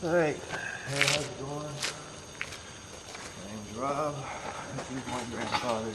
Alright, hey, how's it going? My name's Rob. This is my grandfather's.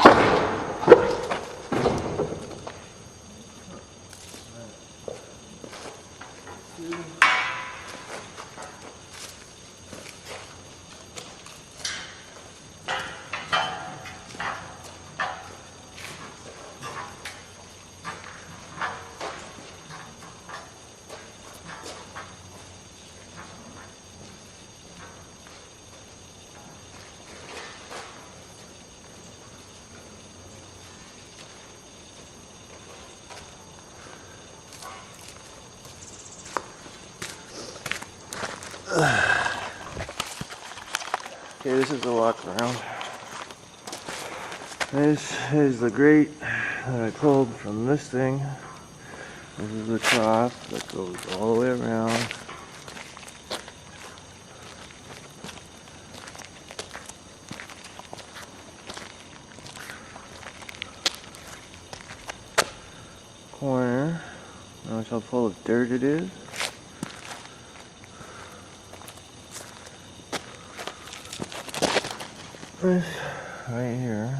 Okay, this is the walk around. This is the grate that I pulled from this thing. This is the trough that goes all the way around. Corner. Notice how full of dirt it is. This right here,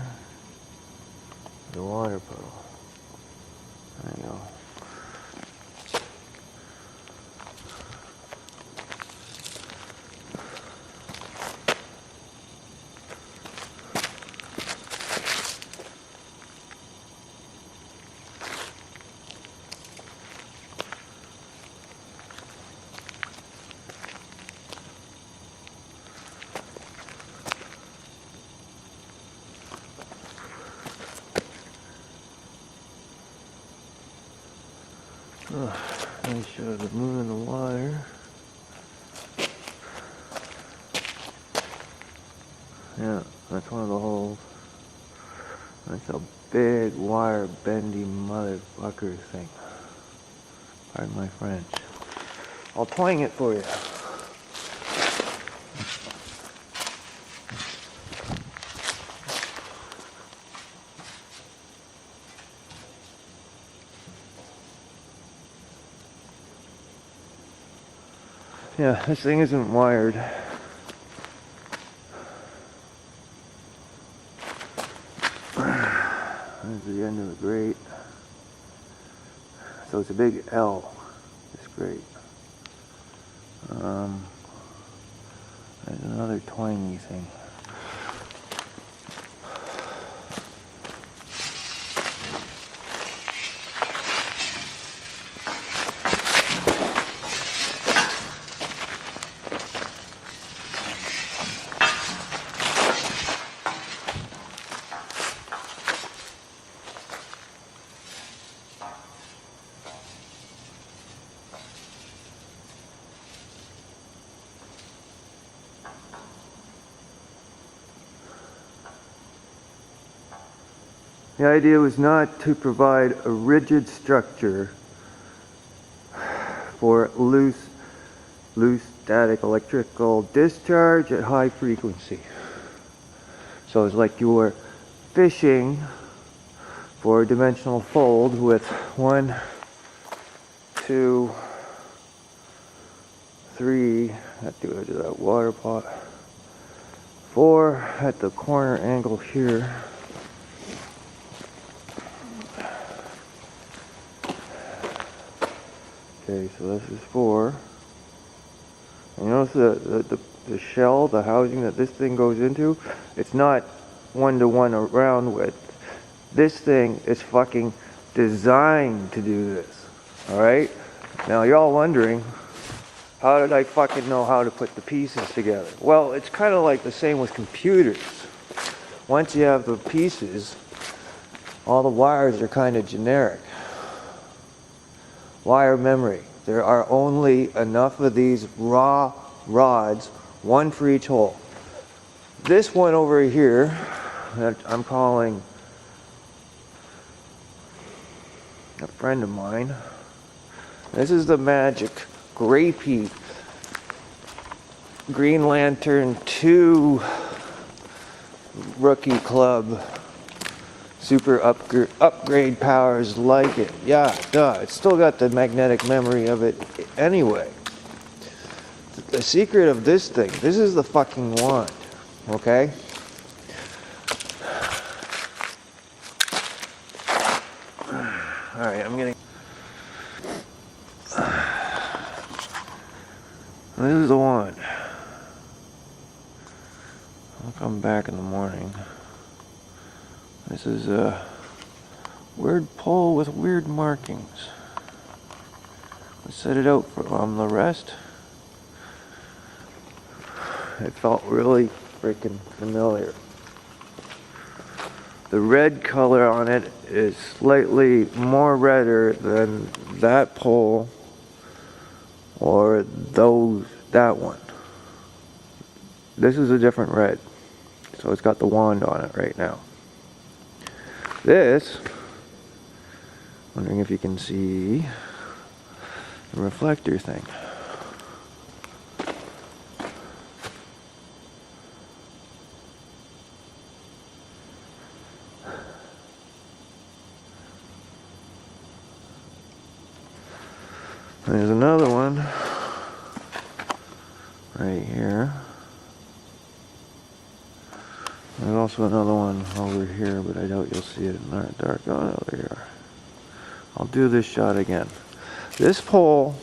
the water puddle. There you go. Nice shot of the moon in the water. Yeah, that's one of the holes. That's a big wire bendy motherfucker thing. Pardon my French. I'll twang it for you. Yeah, this thing isn't wired. There's the end of the grate. So it's a big L, this grate. There's another twangy thing. The idea was not to provide a rigid structure for loose static electrical discharge at high frequency. So it's like you were fishing for a dimensional fold with 1, 2, 3 at the edge of that water pot, 4 at the corner angle here. Okay, so this is 4. And you notice the shell, the housing that this thing goes into, it's not 1-to-1 around width. This thing is fucking designed to do this. Alright? Now you're all wondering, how did I fucking know how to put the pieces together? Well, it's kind of like the same with computers. Once you have the pieces, all the wires are kind of generic. Wire memory. There are only enough of these raw rods, one for each hole. This one over here that I'm calling a friend of mine. This is the Magic Gray Pea Green Lantern 2 Rookie Club. Super upgrade powers like it. Yeah, duh. It's still got the magnetic memory of it anyway. the secret of this thing, this is the fucking wand, okay? Alright, I'm gonna... This is the wand. I'll come back in the morning. This is a weird pole with weird markings. Let's set it out from the rest. It felt really freaking familiar. The red color on it is slightly more redder than that pole or that one. This is a different red. So it's got the wand on it right now. This, wondering if you can see the reflector thing. There's another one right here. There's also another one over here, but I doubt you'll see it in the dark. Oh, no, there you are. I'll do this shot again. This pole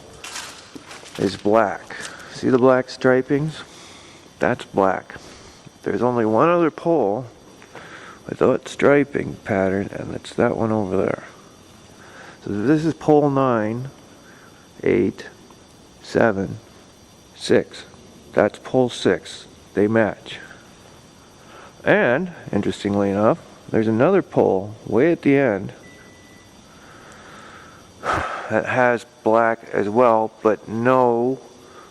is black. See the black stripings? That's black. There's only one other pole without striping pattern, and it's that one over there. So this is pole 9, 8, 7, 6. That's pole 6. They match. And, interestingly enough, there's another pole way at the end that has black as well, but no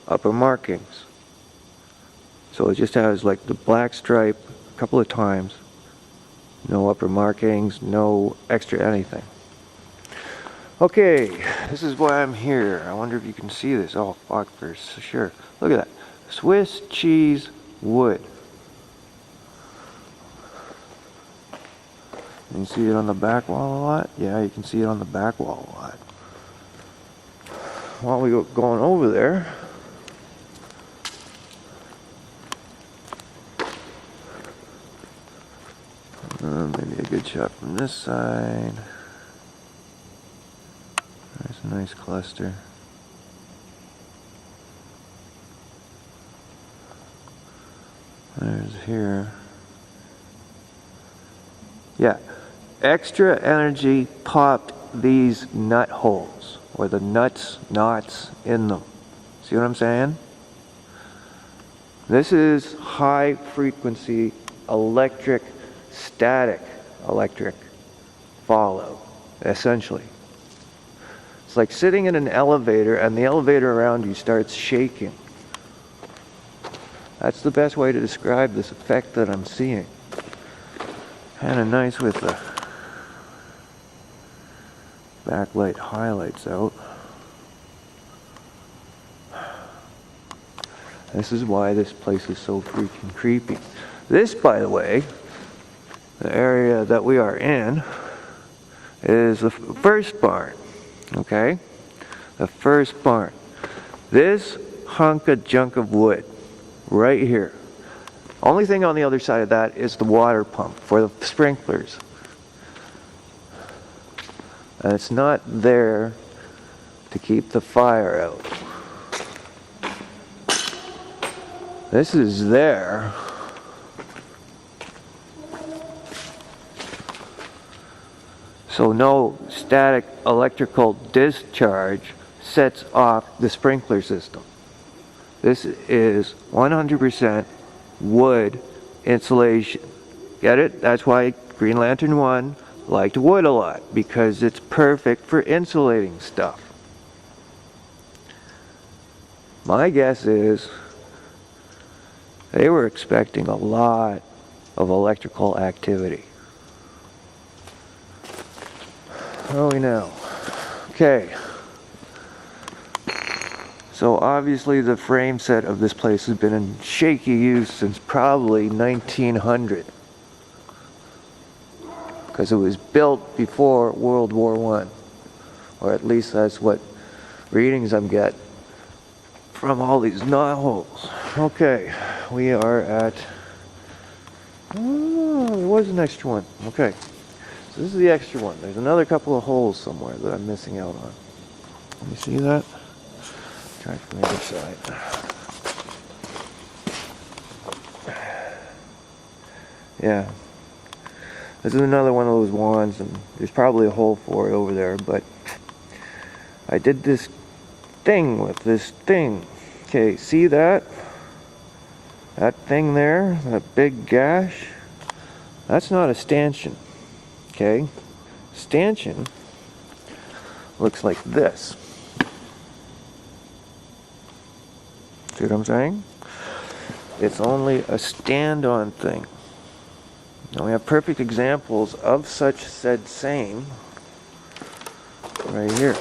upper markings. So it just has like the black stripe a couple of times, no upper markings, no extra anything. Okay, this is why I'm here. I wonder if you can see this. Oh fuck, for sure. Look at that. Swiss cheese wood. You can see it on the back wall a lot? Yeah, you can see it on the back wall a lot. While we go going over there, maybe a good shot from this side. There's a nice cluster. There's here. Yeah, extra energy popped these nut holes, or the knots in them. See what I'm saying? This is high frequency static electric fallout, essentially. It's like sitting in an elevator and the elevator around you starts shaking. That's the best way to describe this effect that I'm seeing. Kind of nice with the backlight highlights out. This is why this place is so freaking creepy. This, by the way, the area that we are in, is the first barn. Okay? The first barn. This hunk of junk of wood, right here. Only thing on the other side of that is the water pump for the sprinklers. And it's not there to keep the fire out. This is there so no static electrical discharge sets off the sprinkler system. This is 100% wood insulation. Get it? That's why Green Lantern 1 liked wood a lot, because it's perfect for insulating stuff. My guess is they were expecting a lot of electrical activity. What do we know? Okay. So obviously the frame set of this place has been in shaky use since probably 1900. Because it was built before World War I. Or at least that's what readings I'm getting. from all these knot holes. Okay, we are at, oh, there was an extra one. Okay, so this is the extra one. There's another couple of holes somewhere that I'm missing out on. Can you see that? Try from the other side. Yeah, this is another one of those wands, and there's probably a hole for it over there, but I did this thing with this thing. Okay, see that? That thing there, that big gash? That's not a stanchion. Okay? Stanchion looks like this. See what I'm saying? It's only a stand-on thing. Now we have perfect examples of such said same right here.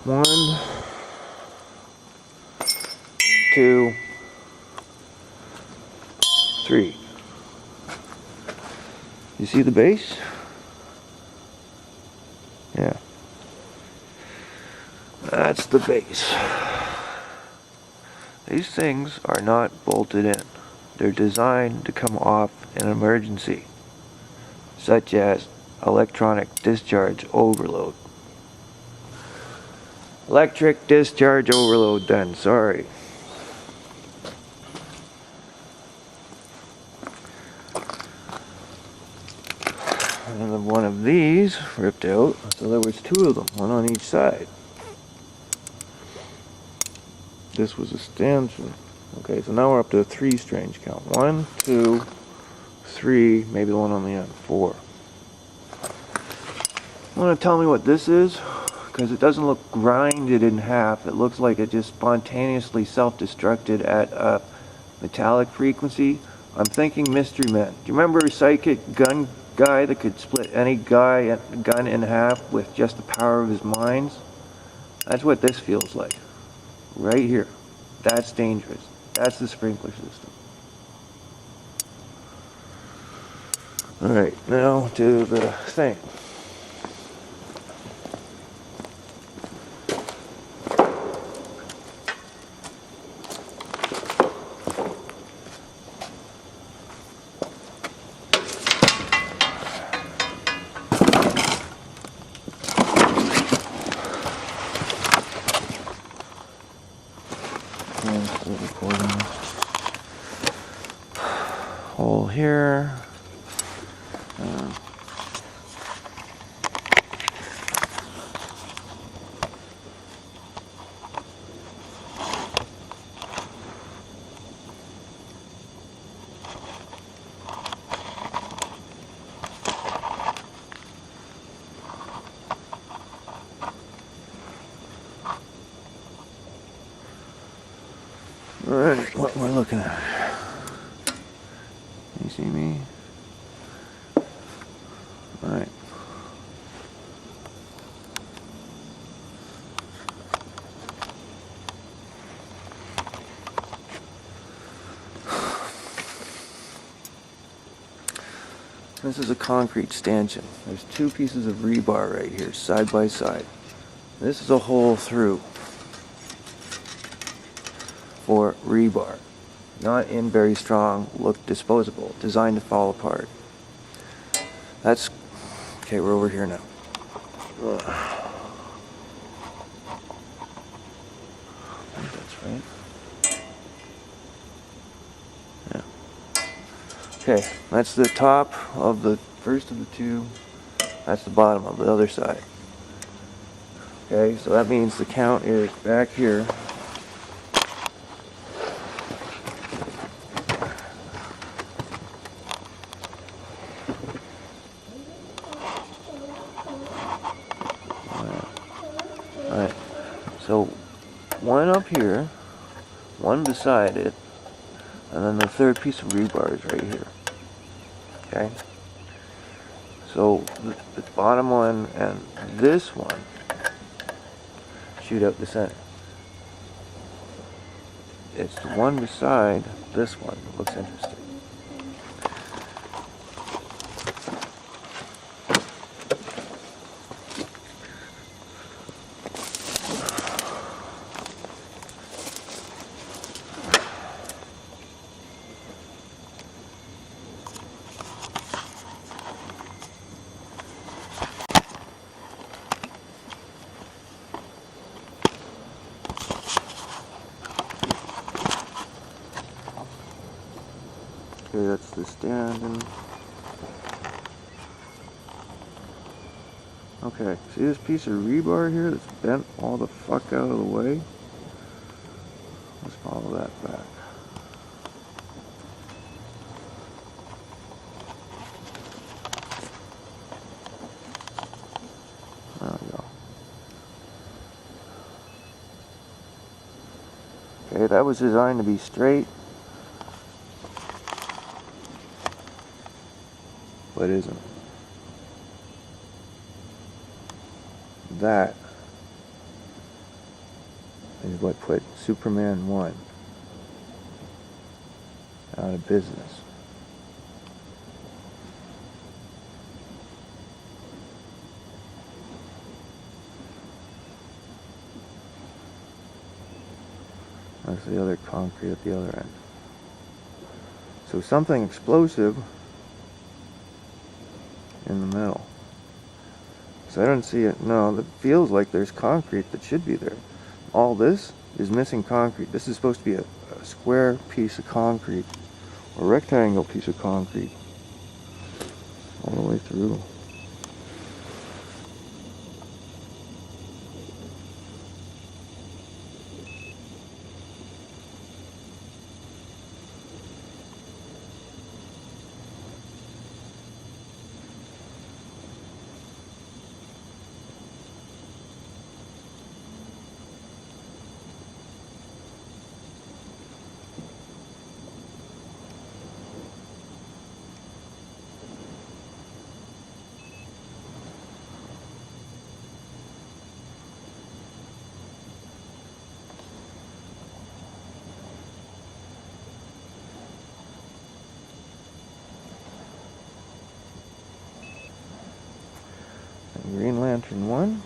One, two, three. You see the base? Yeah. That's the base. These things are not bolted in. They're designed to come off in an emergency, such as electronic discharge overload. Electric discharge overload then, sorry. And then one of these ripped out, so there was two of them, one on each side. This was a stanchion. Okay, so now we're up to a 3 strange count. 1, 2, 3, maybe the one on the end, 4. Want to tell me what this is? Because it doesn't look grinded in half. It looks like it just spontaneously self-destructed at a metallic frequency. I'm thinking Mystery Man. Do you remember a psychic gun guy that could split any gun in half with just the power of his mind? That's what this feels like. Right here. That's dangerous. That's the sprinkler system. Alright, now to the thing. Hole here. Alright, what we're looking at. Can you see me? Alright. This is a concrete stanchion. There's 2 pieces of rebar right here, side by side. This is a hole through for rebar. Not in very strong, look disposable, designed to fall apart. That's, okay, we're over here now. I think that's right. Yeah. Okay, that's the top of the first of the 2. That's the bottom of the other side. Okay, so that means the count is back here. Alright, so 1 up here, 1 beside it, and then the 3rd piece of rebar is right here. Okay? So the bottom one and this one shoot out the center. It's the one beside this one that looks interesting. that's the stand. And okay, see this piece of rebar here that's bent all the fuck out of the way? Let's follow that back. There we go. Okay, that was designed to be straight, but isn't. That is what put Superman 1 out of business. That's the other concrete at the other end. So something explosive in the middle. So I don't see it. No, it feels like there's concrete that should be there. All this is missing concrete. This is supposed to be a square piece of concrete, or rectangle piece of concrete, all the way through. Green Lantern 1.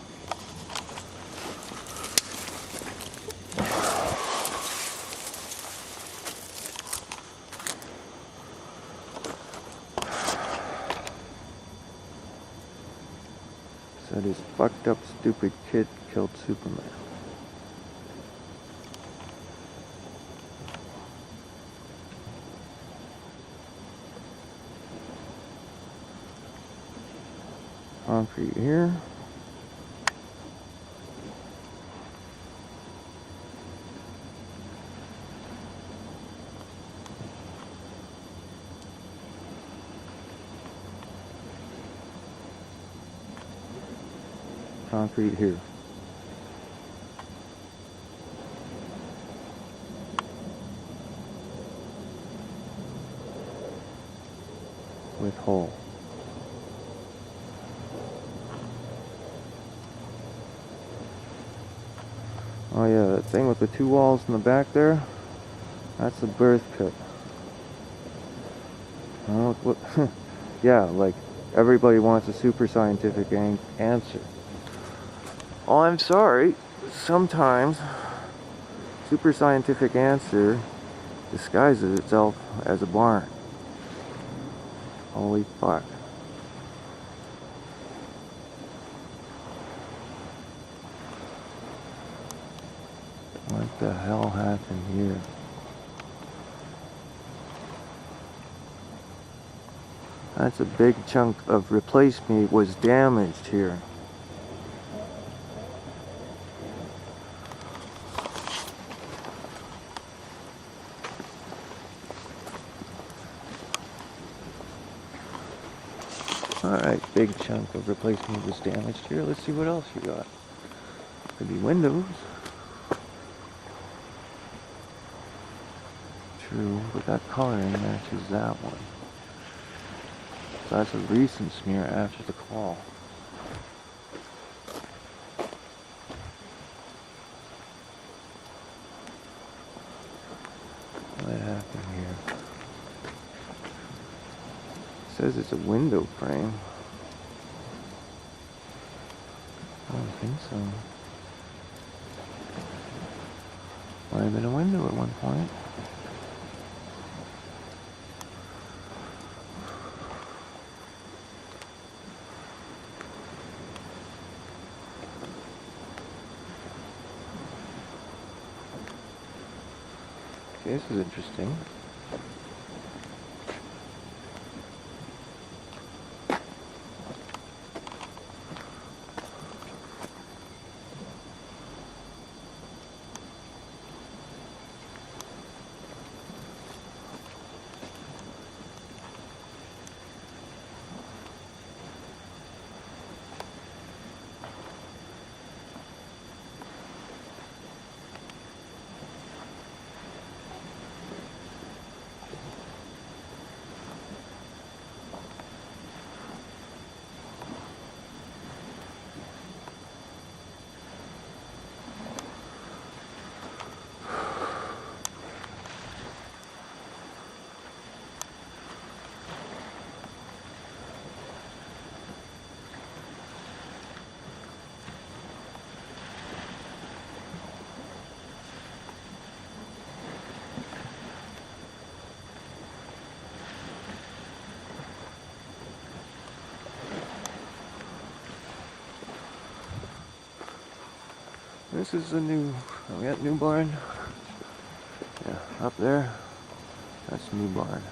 Said his fucked up stupid kid killed Superman. Concrete here. Concrete here. With hole. Oh yeah, that thing with the two walls in the back there, that's the birth pit. Oh, what? Yeah, like everybody wants a super scientific answer. Oh, I'm sorry. Sometimes super scientific answer disguises itself as a barn. Holy fuck. What the hell happened here? That's a big chunk of replacement was damaged here. Alright, big chunk of replacement was damaged here. Let's see what else you got. Could be windows. True, but that coloring matches that one. So that's a recent smear after the call. What happened here? It says it's a window frame. I don't think so. Might have been a window at one point. Okay, this is interesting. This is the new, we got new barn. Yeah, up there, that's new barn.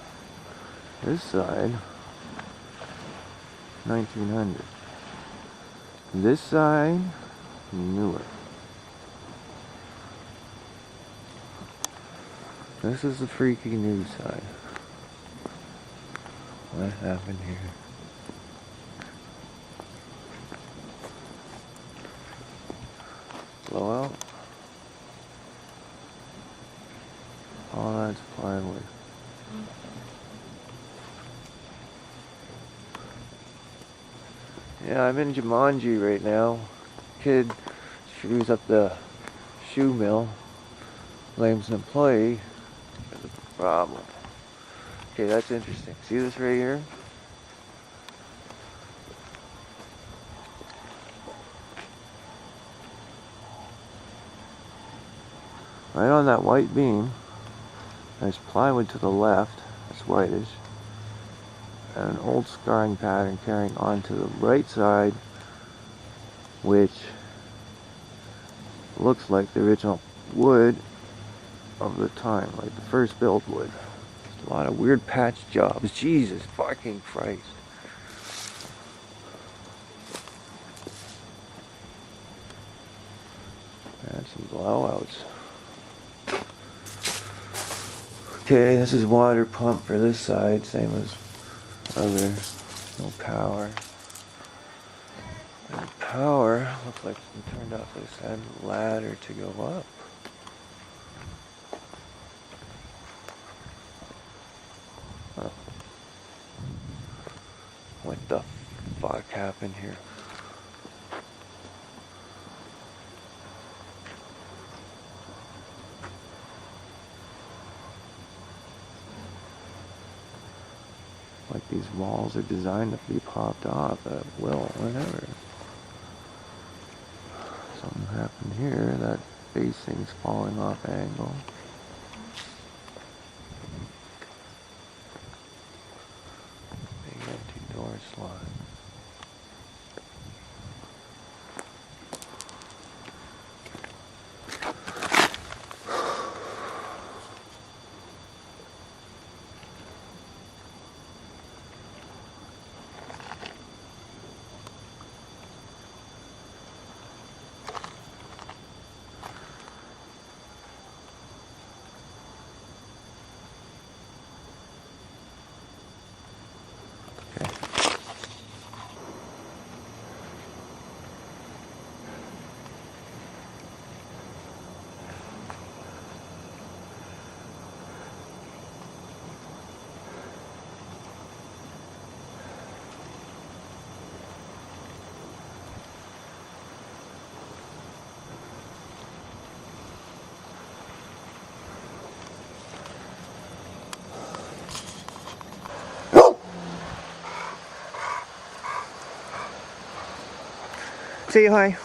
This side, 1900. This side, newer. This is the freaky new side. What happened here? Blowout. All that's plywood. Yeah, I'm in Jumanji right now. Kid screws up the shoe mill. Blames an employee. There's a problem. Okay, that's interesting. See this right here? Right on that white beam, there's plywood to the left, that's whitish, and an old scarring pattern carrying on to the right side, which looks like the original wood of the time, like the first built wood. There's a lot of weird patch jobs. Jesus fucking Christ. And some blowouts. Okay, this is water pump for this side, same as other. No power. And power looks like it's been turned off this end ladder to go up. Huh. What the fuck happened here? Like these walls are designed to be popped off at will, whenever. Something happened here, that facing's falling off angle. Big empty door slot. Say hi.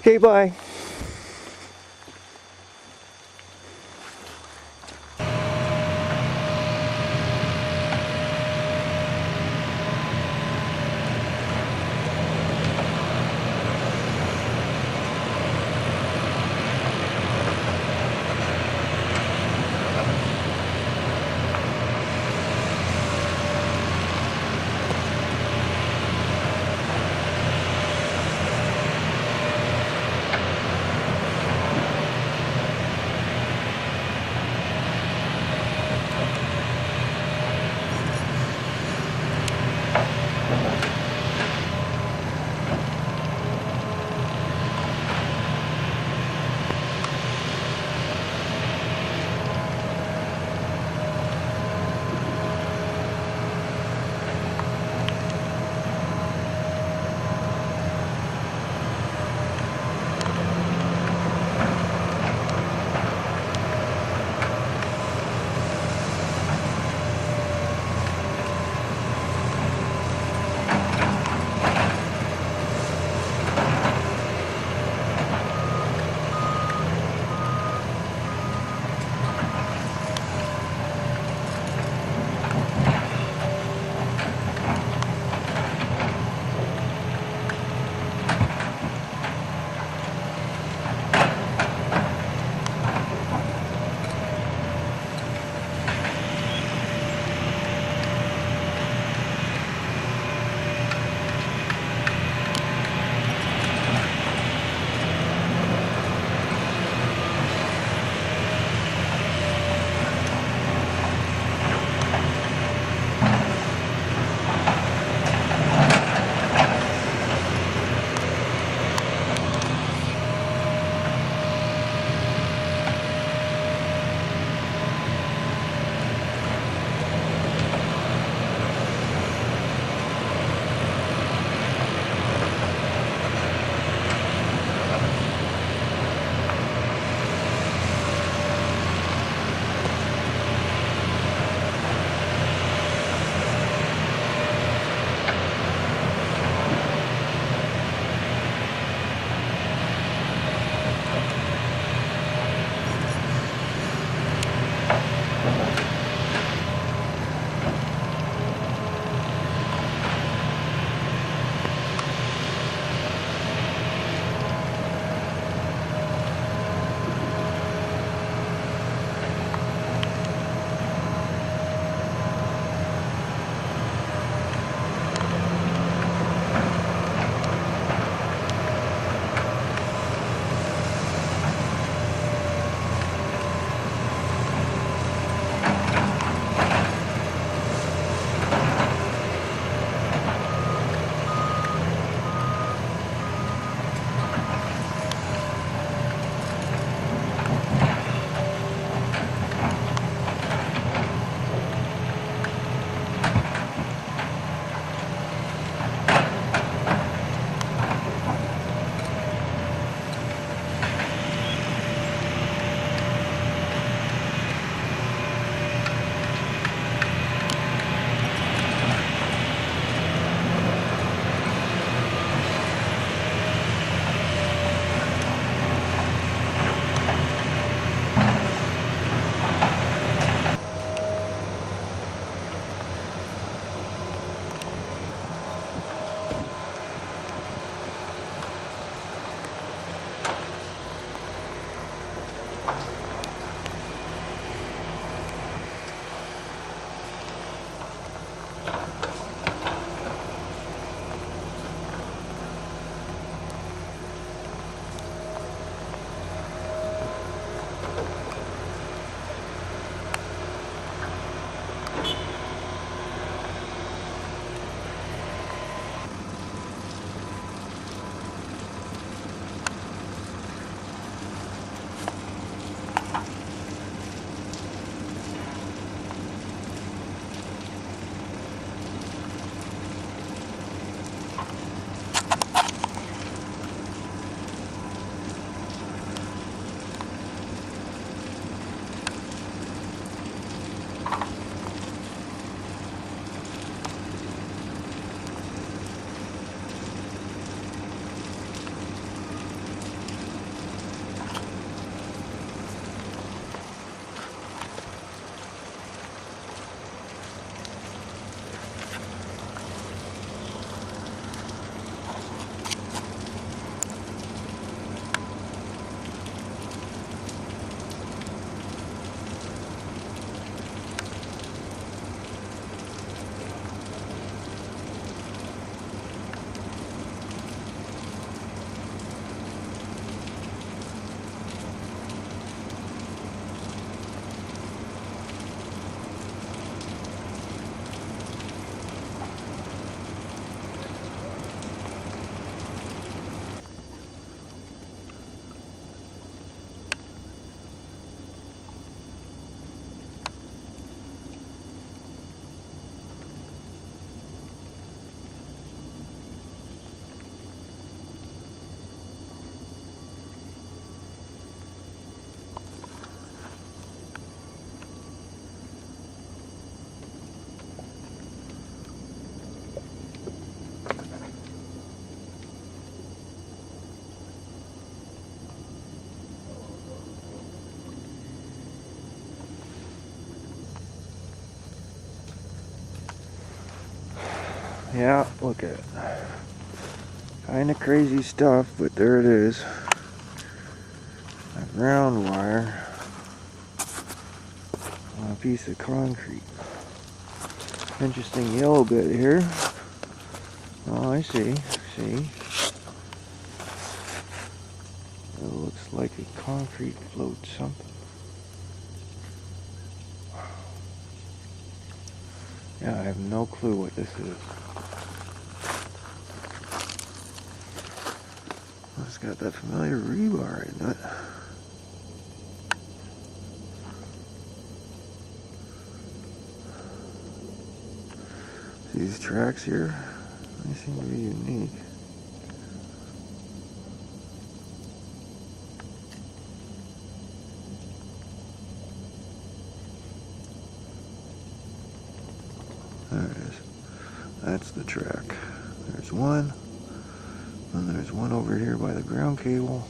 Okay, bye. Yeah, look at it. Kind of crazy stuff, but there it is. A ground wire on a piece of concrete. Interesting yellow bit here. Oh, I see. See? It looks like a concrete float something. Yeah, I have no clue what this is. It's got that familiar rebar in it. These tracks here, they seem to be unique. There it is. That's the track. There's one. And there's one over here by the ground cable.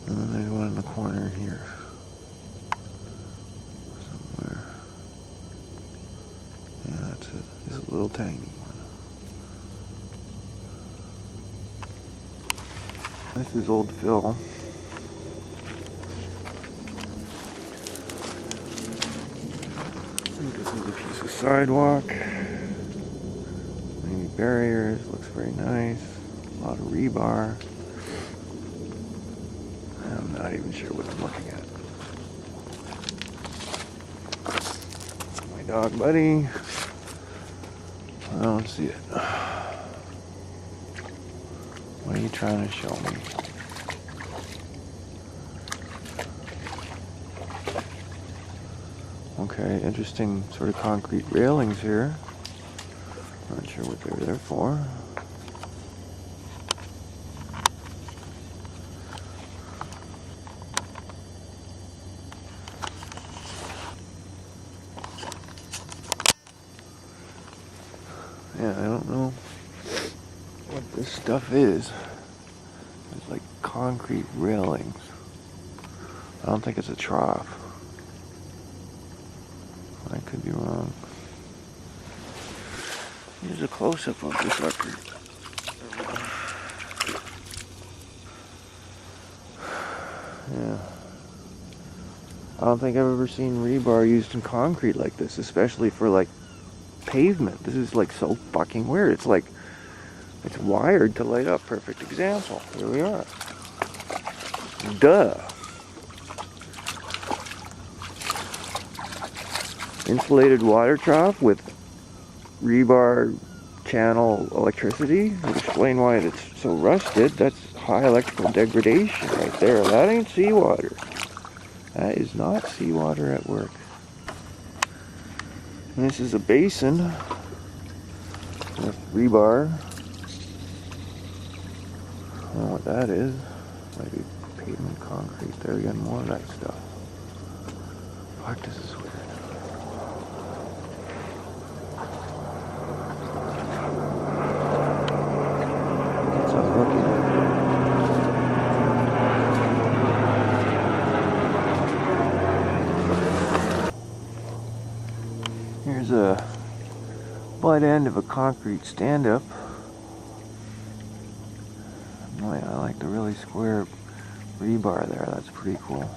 And then there's one in the corner here. Somewhere. Yeah, that's it. This is a little tiny one. This is old Phil. This is a piece of sidewalk. Maybe barriers. Looks very nice. A lot of rebar. I'm not even sure what I'm looking at. My dog buddy. I don't see it. What are you trying to show me? Okay, interesting sort of concrete railings here. Not sure what they're there for. Yeah, I don't know what this stuff is. It's like concrete railings. I don't think it's a trough. I could be wrong. Here's a close-up of the sucker. Yeah. I don't think I've ever seen rebar used in concrete like this, especially for like pavement. This is like so fucking weird. It's like it's wired to light up. Perfect example. Here we are. Duh. Insulated water trough with rebar channel electricity. I'll explain why it's so rusted. That's high electrical degradation right there. That ain't seawater. That is not seawater at work. And this is a basin with rebar. I don't know what that is. Might be pavement concrete. There again, more of that stuff. Fuck, this is weird. Here's a butt end of a concrete stand-up. I like the really square rebar there. That's pretty cool.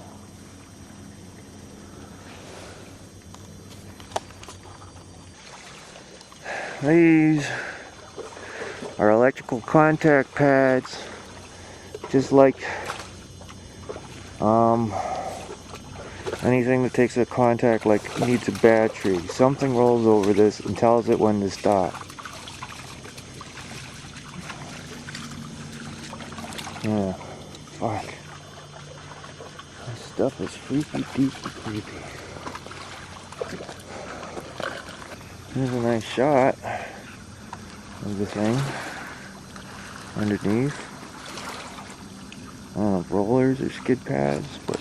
These are electrical contact pads, just like anything that takes a contact like needs a battery. Something rolls over this and tells it when to stop. Yeah, fuck. This stuff is freaky deaky creepy. Here's a nice shot of the thing underneath. I don't know if rollers or skid pads, but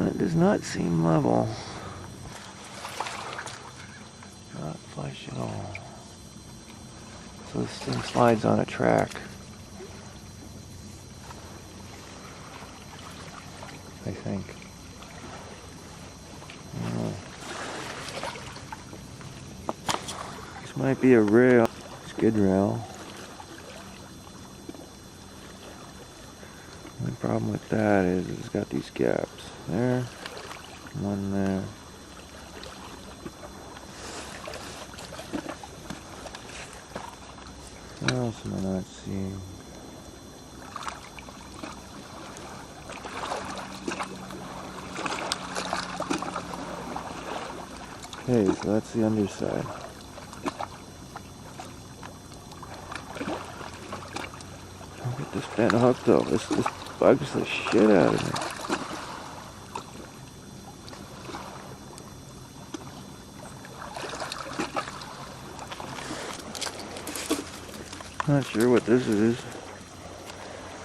it does not seem level. Not flush at all. So this thing slides on a track. I think. I don't know. Might be a rail, skid rail. The problem with that is it's got these gaps. There, one there. What else am I not seeing? Okay, so that's the underside. I'll get this bent hook though. This bugs the shit out of me. Not sure what this is.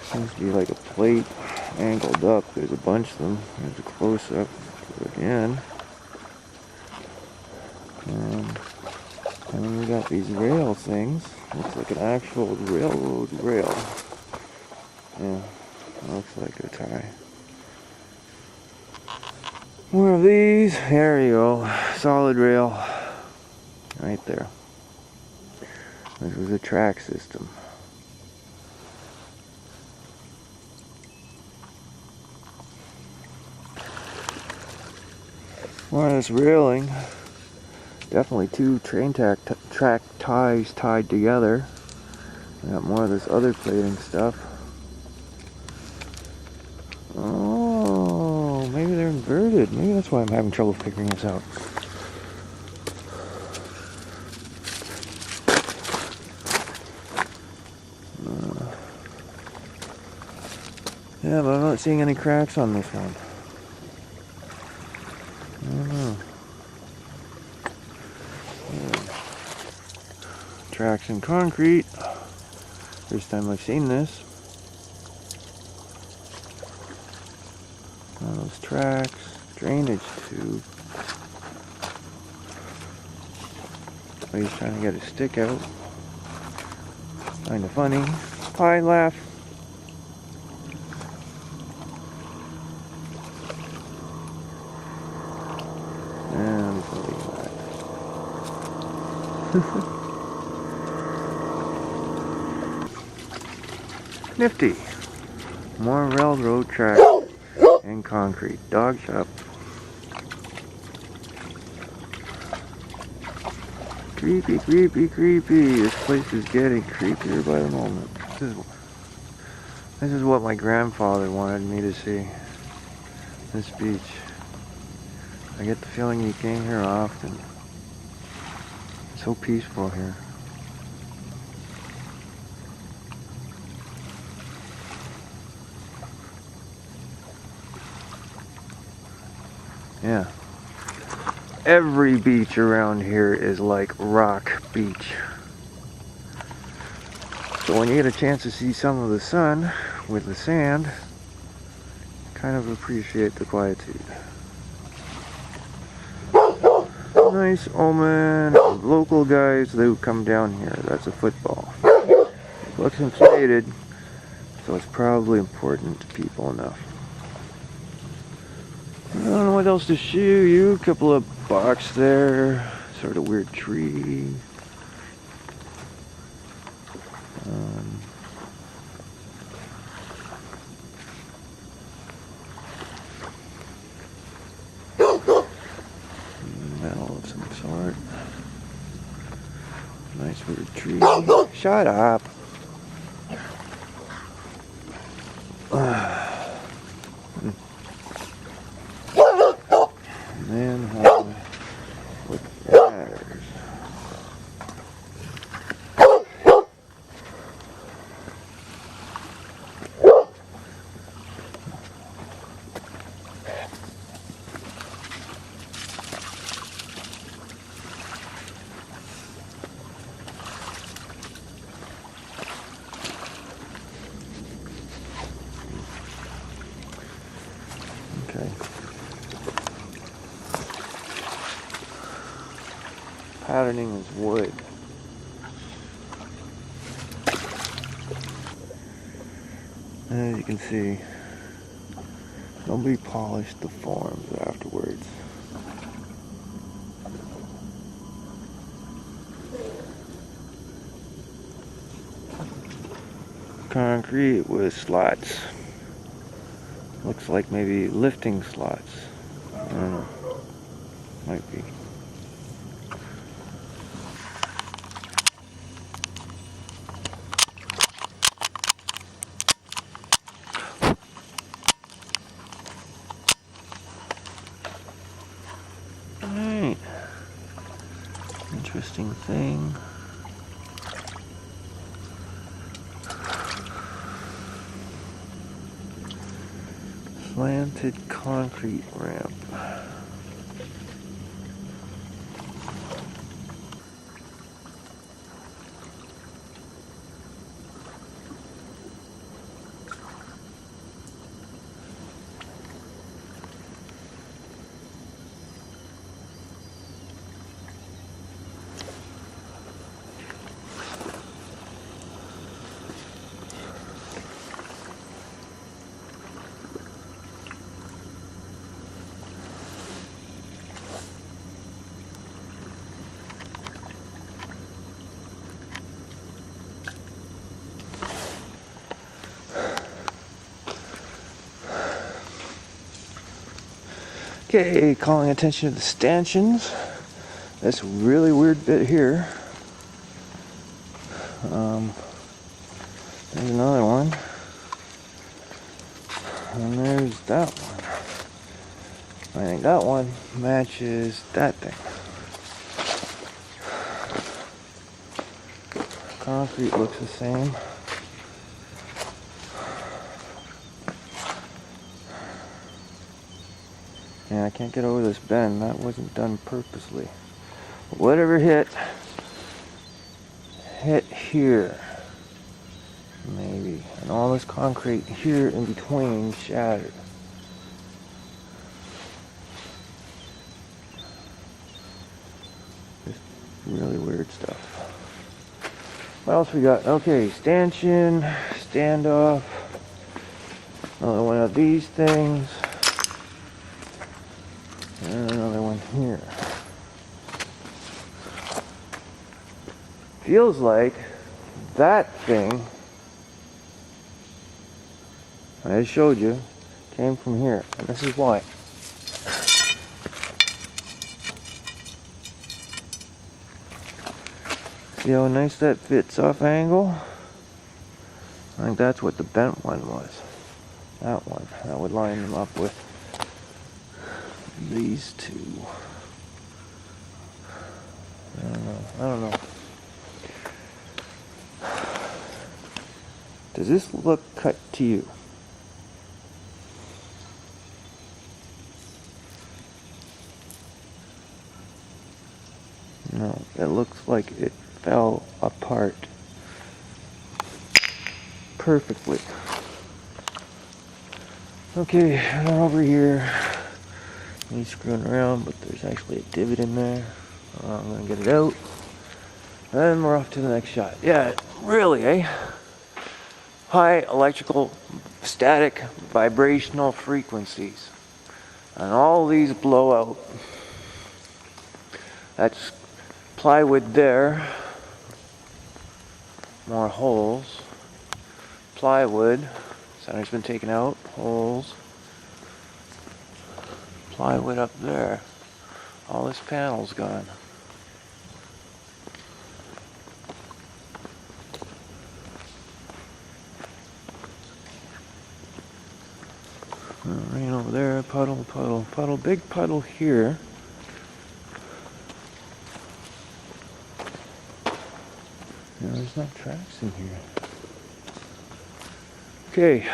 Seems to be like a plate angled up. There's a bunch of them. There's a close-up again. And then we got these rail things. Looks like an actual railroad rail. Yeah, looks like a tie. One of these. There you go. Solid rail. Right there. This was a track system. Wireless railing. Definitely two train track ties tied together. I got more of this other plating stuff. Oh, maybe they're inverted. Maybe that's why I'm having trouble figuring this out. Yeah, but I'm not seeing any cracks on this one. I don't know. Yeah. Tracks in concrete. First time I've seen this. One of those tracks. Drainage tube. Oh, he's trying to get his stick out. Kinda funny. Hi, laugh. And nifty. More railroad tracks and concrete. Dog shop. Creepy, creepy, creepy. This place is getting creepier by the moment. This is what my grandfather wanted me to see. This beach. I get the feeling he came here often. It's so peaceful here. Yeah. Every beach around here is like rock beach. So when you get a chance to see some of the sun with the sand, kind of appreciate the quietude. Nice omen of local guys who come down here. That's a football. It looks inflated, so it's probably important to people enough. I don't know what else to show you. A couple of box there. Sort of weird tree. Metal of some sort. Nice weird tree. Shut up. Manhole with ladders. Okay. Patterning is wood. As you can see, nobody polished the forms afterwards. concrete with slots. Looks like maybe lifting slots. I don't know. Might be. Alright. Interesting thing. Slanted concrete ramp. Okay, calling attention to the stanchions. This really weird bit here. There's another one. And there's that one. I think that one matches that thing. Concrete looks the same. Yeah, I can't get over this bend. That wasn't done purposely. But whatever hit here. Maybe. And all this concrete here in between shattered. Just really weird stuff. What else we got? Okay, stanchion, standoff. Another one of these things. And another one here. Feels like that thing I just showed you came from here, and this is why. See how nice that fits off angle? I think that's what the bent one was. That one. That would line them up with these two. I don't know. Does this look cut to you? No, it looks like it fell apart perfectly. Okay, over here. He's screwing around, but there's actually a divot in there. I'm gonna get it out. Then we're off to the next shot. Yeah, really, eh? High electrical, static, vibrational frequencies. And all these blow out. That's plywood there. More holes. Plywood. Center's been taken out. Holes. Plywood up there. All this panel's gone. Rain over there, puddle, puddle, puddle, big puddle here. No, there's no tracks in here. Okay.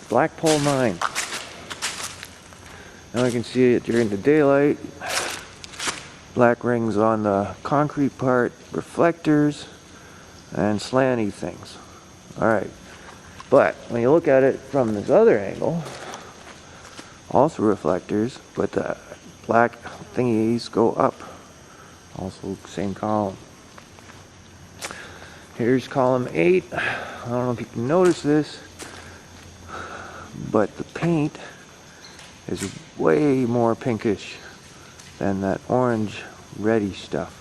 Black pole 9. Now I can see it during the daylight. Black rings on the concrete part, reflectors, and slanty things. Alright. But when you look at it from this other angle, also reflectors, but the black thingies go up. Also same column. Here's column 8. I don't know if you can notice this, but the paint is way more pinkish than that orange reddish stuff.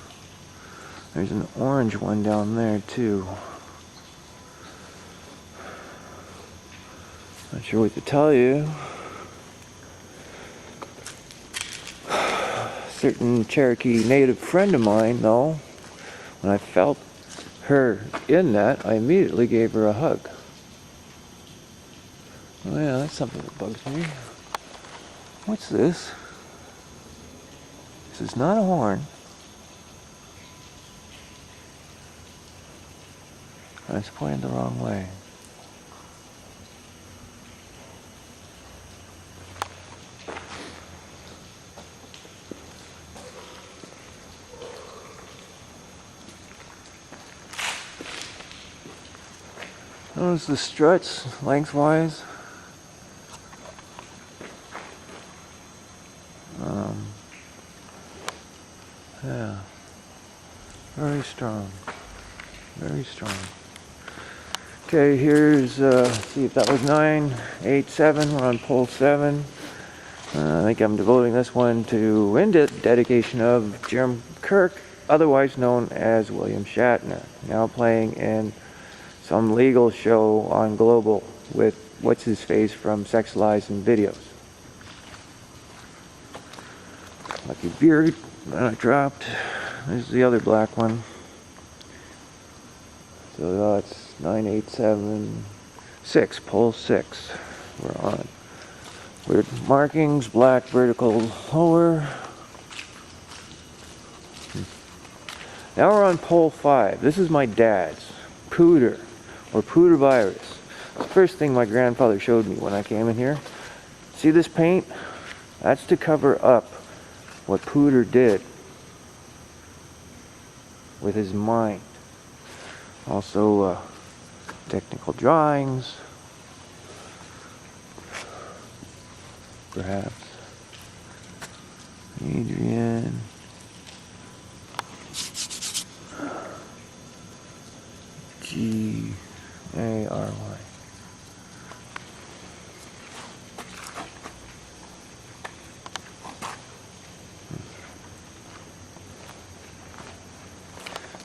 There's an orange one down there too. Not sure what to tell you. Certain Cherokee native friend of mine, though, when I felt her in that, I immediately gave her a hug. Oh yeah, that's something that bugs me. What's this? This is not a horn. It's pointed the wrong way. Notice the struts lengthwise. Yeah, very strong, very strong. Okay, here's, see if that was 9, 8, 7, we're on pole 7. I think I'm devoting this one to dedication of Jim Kirk, otherwise known as William Shatner, now playing in some legal show on Global with what's-his-face from Sex, Lies, and Videos. Lucky Beard that I dropped. There's the other black one. So that's 9, 8, 7, 6, pole 6 we're on. Weird markings, black vertical lower. Now we're on pole 5. This is my dad's Pooter, or Pooter virus. The first thing my grandfather showed me when I came in here. See this paint? That's to cover up what Pooter did with his mind. Also, technical drawings, perhaps. Adrian. G-A-R-Y.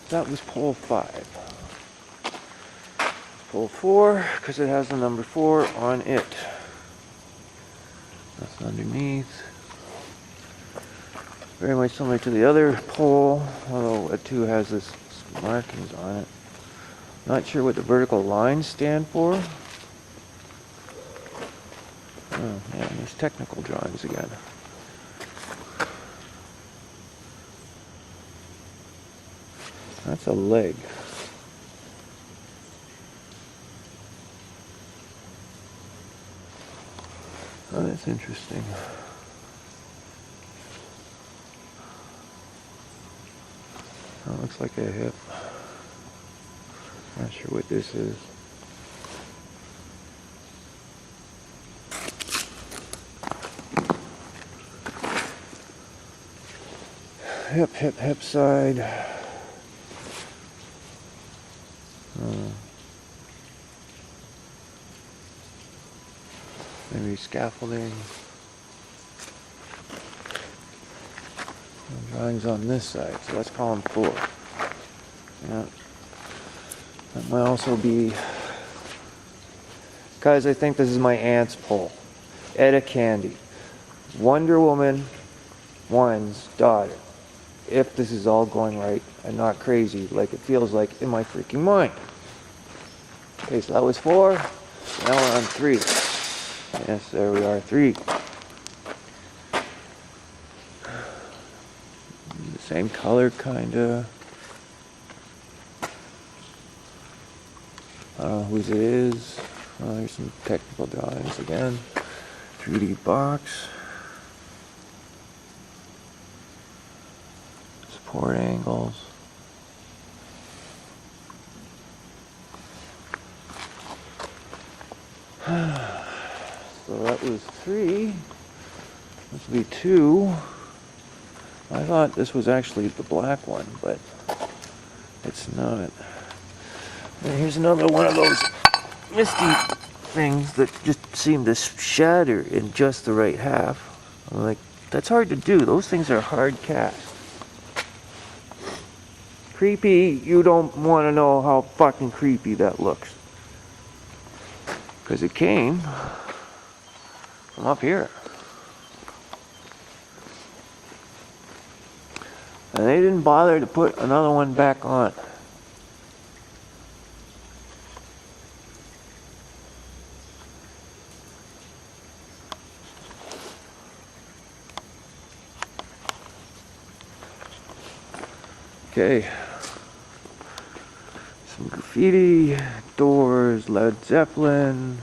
That was pole 5. Pole 4, because it has the number 4 on it. That's underneath. Very much similar to the other pole, although it too has this markings on it. Not sure what the vertical lines stand for. Oh, yeah, there's technical drawings again. That's a leg. Oh, that's interesting. That looks like a hip. Not sure what this is. Hip side. Maybe scaffolding. Drawings on this side, so let's call them 4. Yeah. That might also be, guys, I think this is my aunt's pole. Etta Candy. Wonder Woman 1's daughter. If this is all going right and not crazy like it feels like in my freaking mind. Okay, so that was 4. Now we're on 3. Yes, there we are, 3. The same color, kinda. I don't know whose it is. Oh, here's some technical drawings again. 3D box. Support angles. So that was 3. This will be 2. I thought this was actually the black one, but it's not. And here's another one of those misty things that just seem to shatter in just the right half. I'm like, that's hard to do. Those things are hard cast. Creepy, you don't want to know how fucking creepy that looks. because it came from up here. And they didn't bother to put another one back on. Okay. Some graffiti, Doors, Led Zeppelin,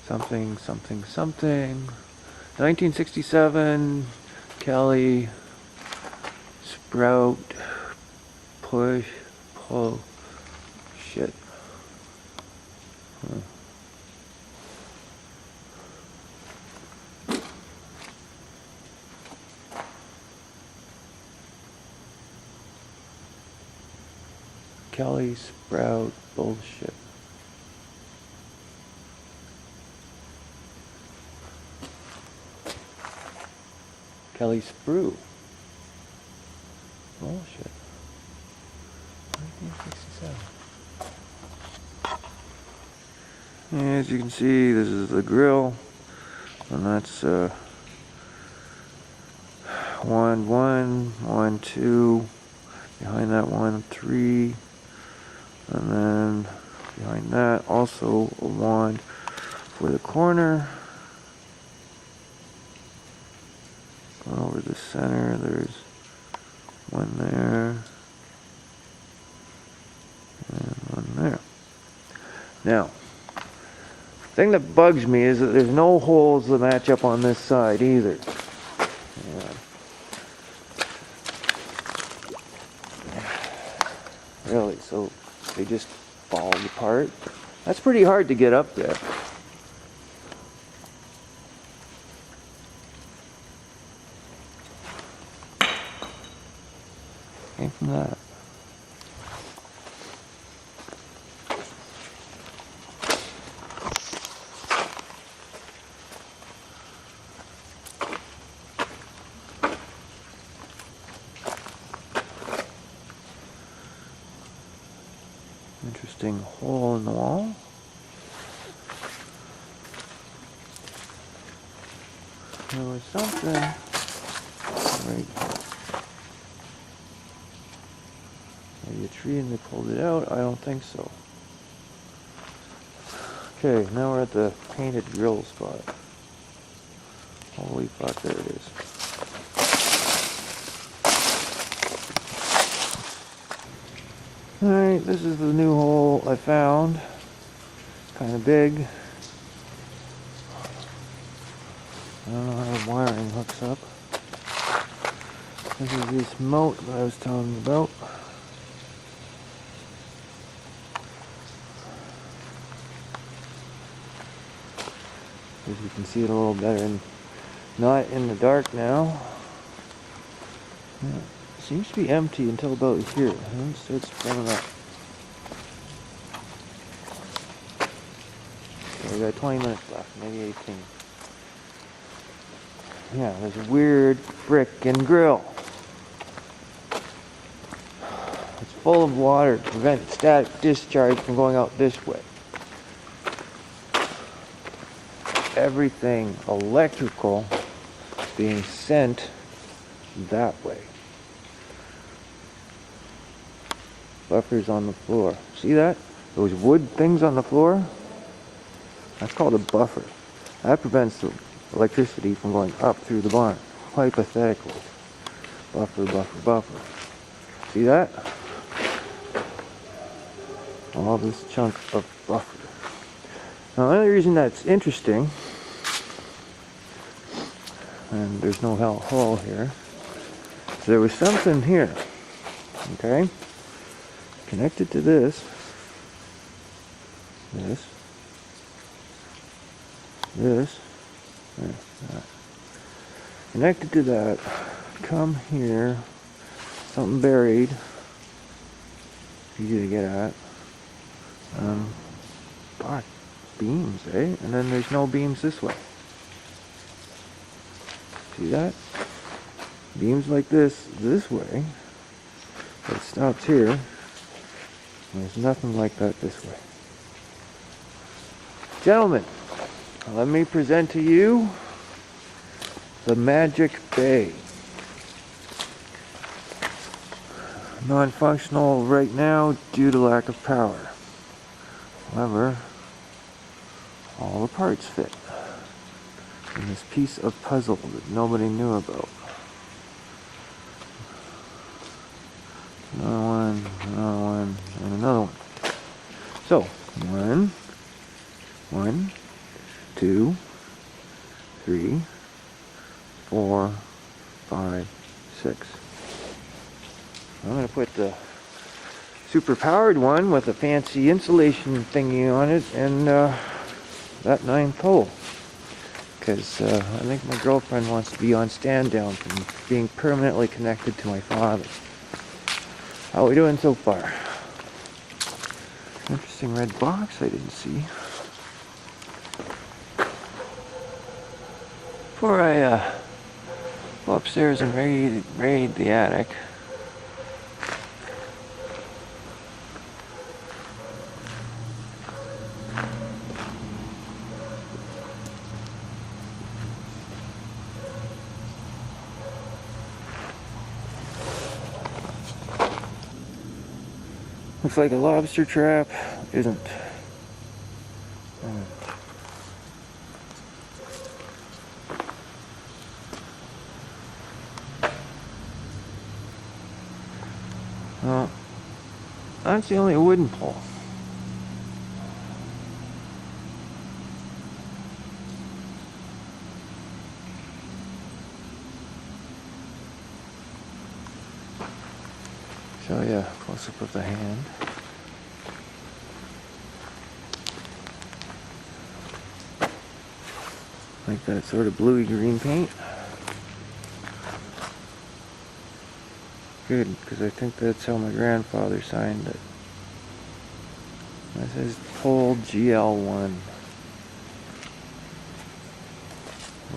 something, something, something. 1967, Kelly, Sprout, Push, Pull, shit. Kelly, Sprout, bullshit. Kelly Sprue. Bullshit. 1967. As you can see, this is the grill, and that's 1, 1, 1, 2. Behind that 1, 3. And then behind that also a wand for the corner. Going over the center, there's one there and one there. Now, the thing that bugs me is that there's no holes that match up on this side either. Really, so they just fall apart. That's pretty hard to get up there. Came from that. Interesting hole in the wall. There was something right here. Maybe a tree and they pulled it out? I don't think so. Okay, now we're at the painted grill spot. Holy fuck, there it is. Alright, this is the new hole I found. It's kind of big. I don't know how the wiring hooks up. This is this moat that I was telling you about. As you can see it a little better, and not in the dark now. Yeah. It seems to be empty until about here, and then it starts filling up. So we got 20 minutes left, maybe 18. Yeah, there's a weird frickin' grill. It's full of water to prevent static discharge from going out this way. Everything electrical being sent that way. Buffers on the floor. See that? Those wood things on the floor? That's called a buffer. That prevents the electricity from going up through the barn. Hypothetically. Buffer, buffer, buffer. See that? All this chunk of buffer. Now, the only reason that's interesting, and there's no hole here, so there was something here, okay, connected to this, that. Connected to that, come here, something buried, easy to get at, God, beams, eh? And then there's no beams this way. See that? Beams like this way, but it stops here. There's nothing like that this way. Gentlemen, let me present to you the Magic Bay. Non-functional right now due to lack of power. However, all the parts fit in this piece of puzzle that nobody knew about. Another one, and another one. So, 1, 2, 3, 4, 5, 6. I'm going to put the super powered one with a fancy insulation thingy on it and that 9th hole. Because I think my girlfriend wants to be on stand down from being permanently connected to my father. How are we doing so far? Interesting red box I didn't see. Before I go upstairs and raid the attic, looks like a lobster trap. Isn't. Well, that's the only wooden pole. Show you a close-up of the hand. Like that sort of bluey green paint. Good, because I think that's how my grandfather signed it. This is pole GL1.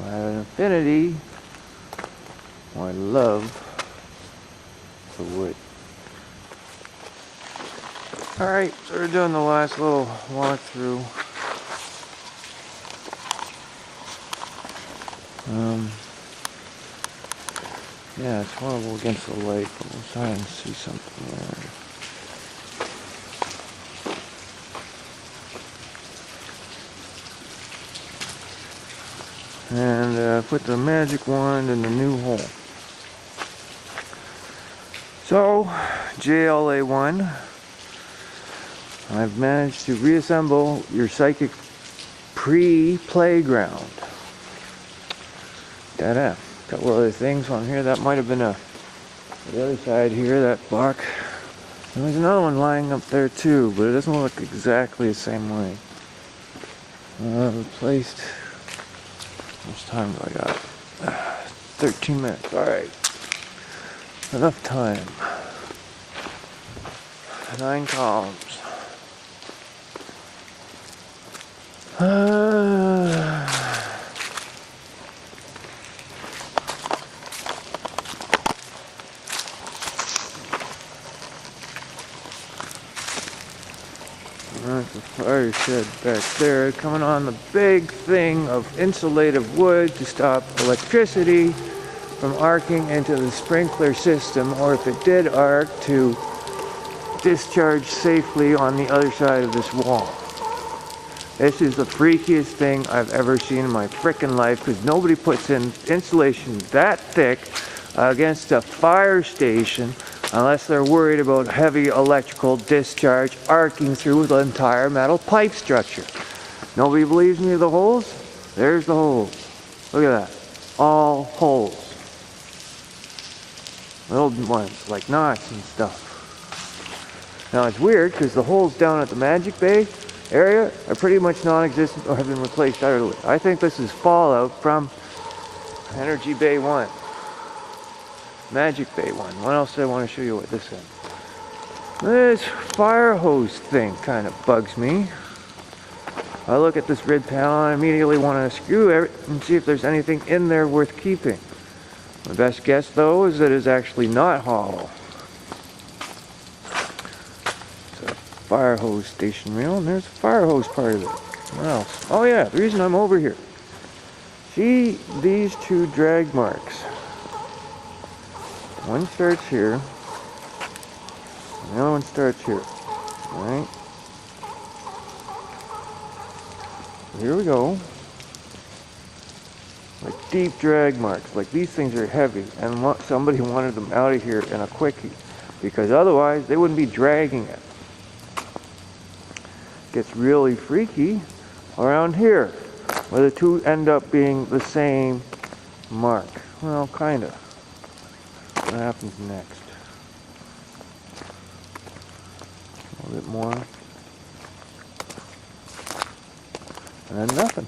I have an affinity. I love the wood. Alright, so we're doing the last little walkthrough. Yeah, it's horrible against the light, but we'll try and see something there. And put the magic wand in the new hole. So, JLA1, I've managed to reassemble your psychic pre-playground. Ta-da. Couple other things on here. That might have been the other side here, that block. And there's another one lying up there too, but it doesn't look exactly the same way. Replaced. How much time do I got? 13 minutes. Alright. Enough time. 9 columns. There's the fire shed back there, coming on the big thing of insulative wood to stop electricity from arcing into the sprinkler system, or if it did arc, to discharge safely on the other side of this wall. This is the freakiest thing I've ever seen in my frickin' life, because nobody puts in insulation that thick against a fire station unless they're worried about heavy electrical discharge arcing through the entire metal pipe structure. Nobody believes me of the holes? There's the holes. Look at that. All holes. Little ones, like knots and stuff. Now it's weird, because the holes down at the Magic Bay area are pretty much non-existent or have been replaced utterly. I think this is fallout from Energy Bay 1. Magic Bay 1. What else do I want to show you what this is? This fire hose thing kind of bugs me. I look at this red panel and I immediately want to unscrew it and see if there's anything in there worth keeping. My best guess though is that it's actually not hollow. It's a fire hose station reel, and there's a fire hose part of it. What else? Oh yeah, the reason I'm over here. See these two drag marks. One starts here, and the other one starts here. Alright? Here we go. Like deep drag marks. Like these things are heavy, and somebody wanted them out of here in a quickie, because otherwise they wouldn't be dragging it. Gets really freaky around here, where the two end up being the same mark. Well, kinda. What happens next? A little bit more. And then nothing.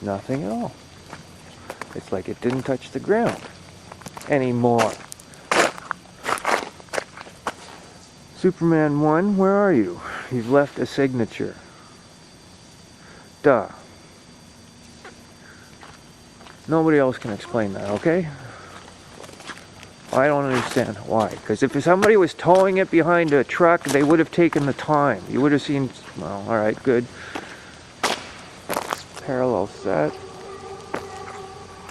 Nothing at all. It's like it didn't touch the ground anymore. Superman 1, where are you? You've left a signature. Duh. Nobody else can explain that, okay? I don't understand why. Because if somebody was towing it behind a truck, they would have taken the time. You would have seen, well, alright, good. Parallel set.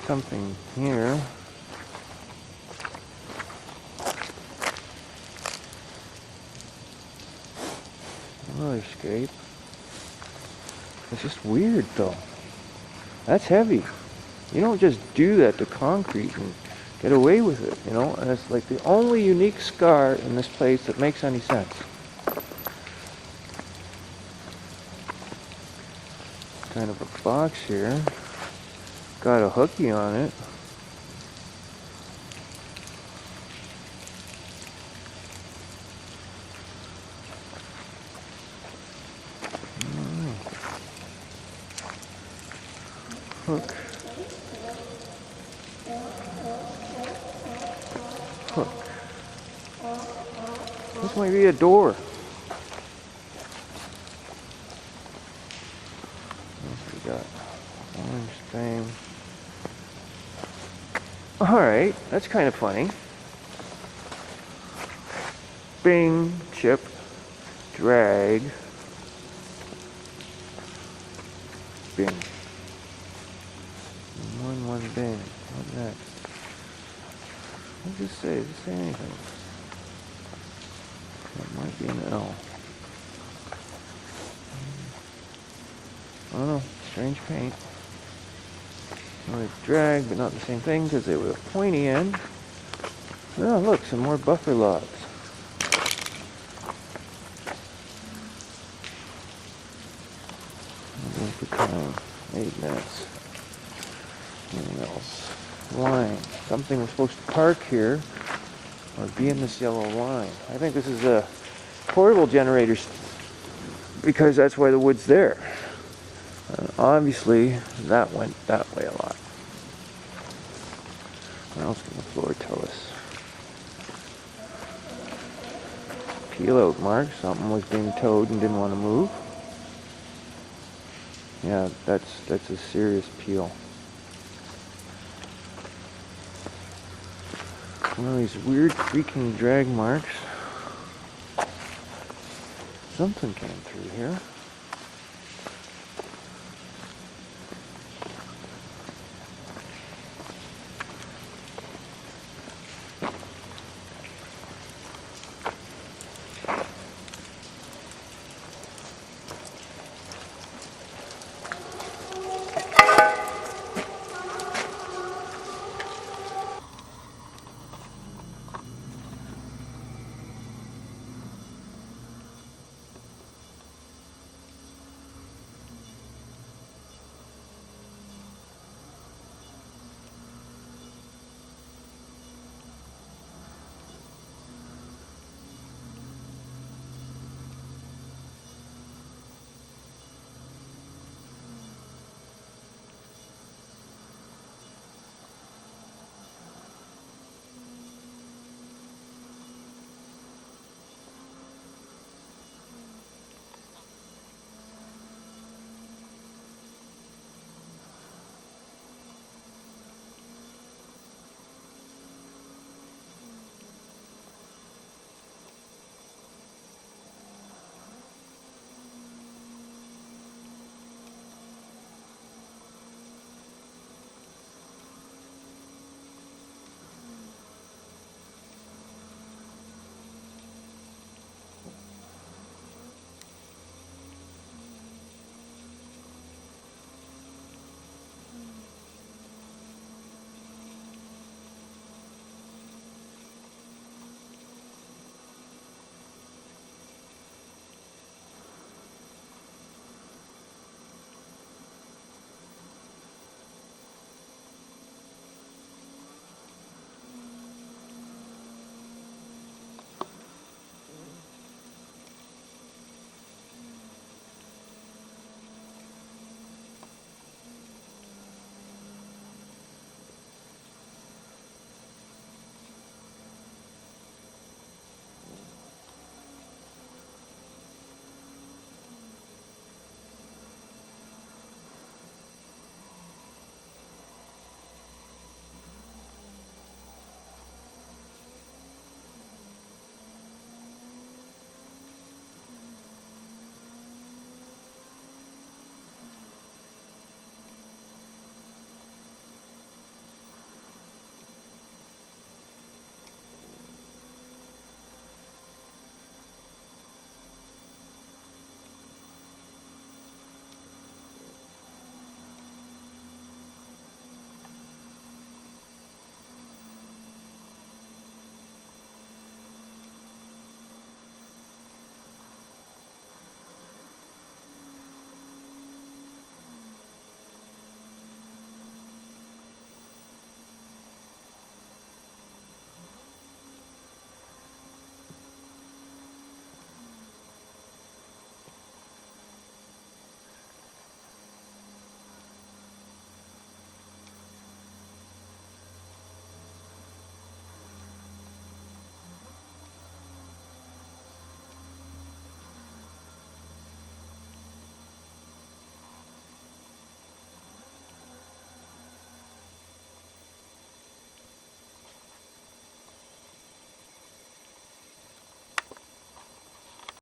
Something here. Roller skate. It's just weird though. That's heavy. You don't just do that to concrete and get away with it, you know? And it's like the only unique scar in this place that makes any sense. Kind of a box here. Got a hooky on it. Hook. Hook. This might be a door. What we got? Orange thing. Alright, that's kind of funny. Bing, chip, drag, bing. One bing. What next? What does this say? Does it say anything? That might be an L. I don't know. Strange paint. Well, it's drag, but not the same thing because they were a pointy end. Oh, look, some more buffer logs. Time. 8 minutes. Anything else? Line. Something was supposed to park here or be in this yellow line. I think this is a portable generator because that's why the wood's there. Obviously, that went that way a lot. What else can the floor tell us? Peel out marks. Something was being towed and didn't want to move. Yeah, that's a serious peel. One of these weird freaking drag marks. Something came through here.